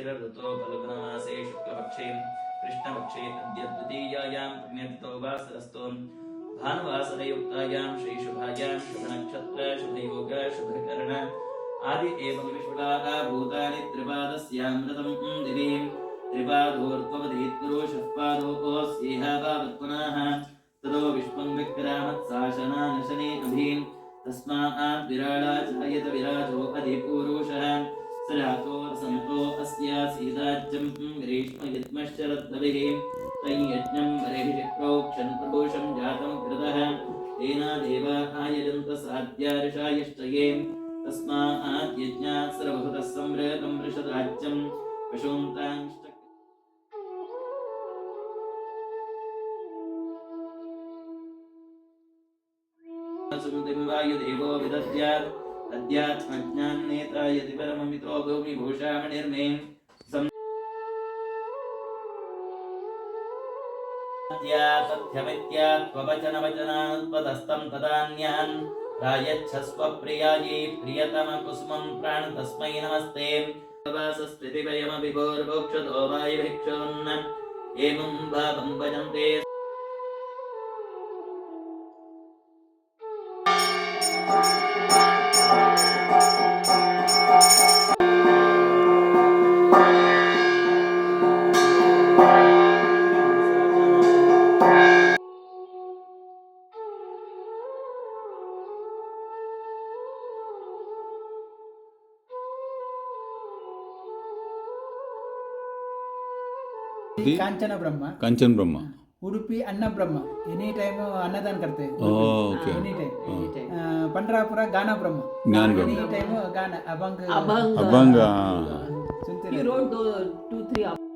शिशिरऋतो फल्गुनमासे शुक्लपक्षे कृष्णपक्षे अद्य द्वितीयायां पुण्यतिथौ वासरस्तु भानुवासरयुक्तायां श्रीशुभायां शुभनक्षत्र शुभयोग शुभकर्ण आदि एवं विपुलाः भूतानि त्रिपादस्यामृतं दिवि त्रिपादोर्ध्वपदेत्पुरुषः पादोऽस्येह पावत्पुनः ततो विश्वं विक्रामत्साशनानशने अभीं तस्मात् विराडाचार्यत विराजो अधिपुरुषः स जातो रसन्तो अस्यासीदाज्यं ग्रीष्मयत्मश्चरद्भविः तैयज्ञं वरेभिः प्रोक्षन् प्रभूषं जातं कृतः तेन देवा आयजन्त साध्यार्षायश्चये तस्मात् यज्ञात् सर्वभूतः संवृतं वृषदाज्यं पशून्तांश्च सुमतिं वायुदेवो विदद्यात् अध्यात्मज्ञान्नेत्रायति परममितो भूमिभूषामणिर्मे तथ्यमित्यात्ववचनवचनात्पदस्तं तदान्यान् प्रायच्छस्व प्रियायै प्रियतमकुसुमं प्राण तस्मै नमस्ते वासस्थितिवयमपि भोर्भोक्षतो वायुभिक्षोन्न एवं भावं भजन्ते कांचन ब्रह्म उडुपी अन्न ब्रह्म एनी टाइम अन्नदान करते हैं एनी टाइम पंडरापुरा गाना ब्रह्म एनी टाइम गाना अभंग अभंग सुनते he wrote 2-3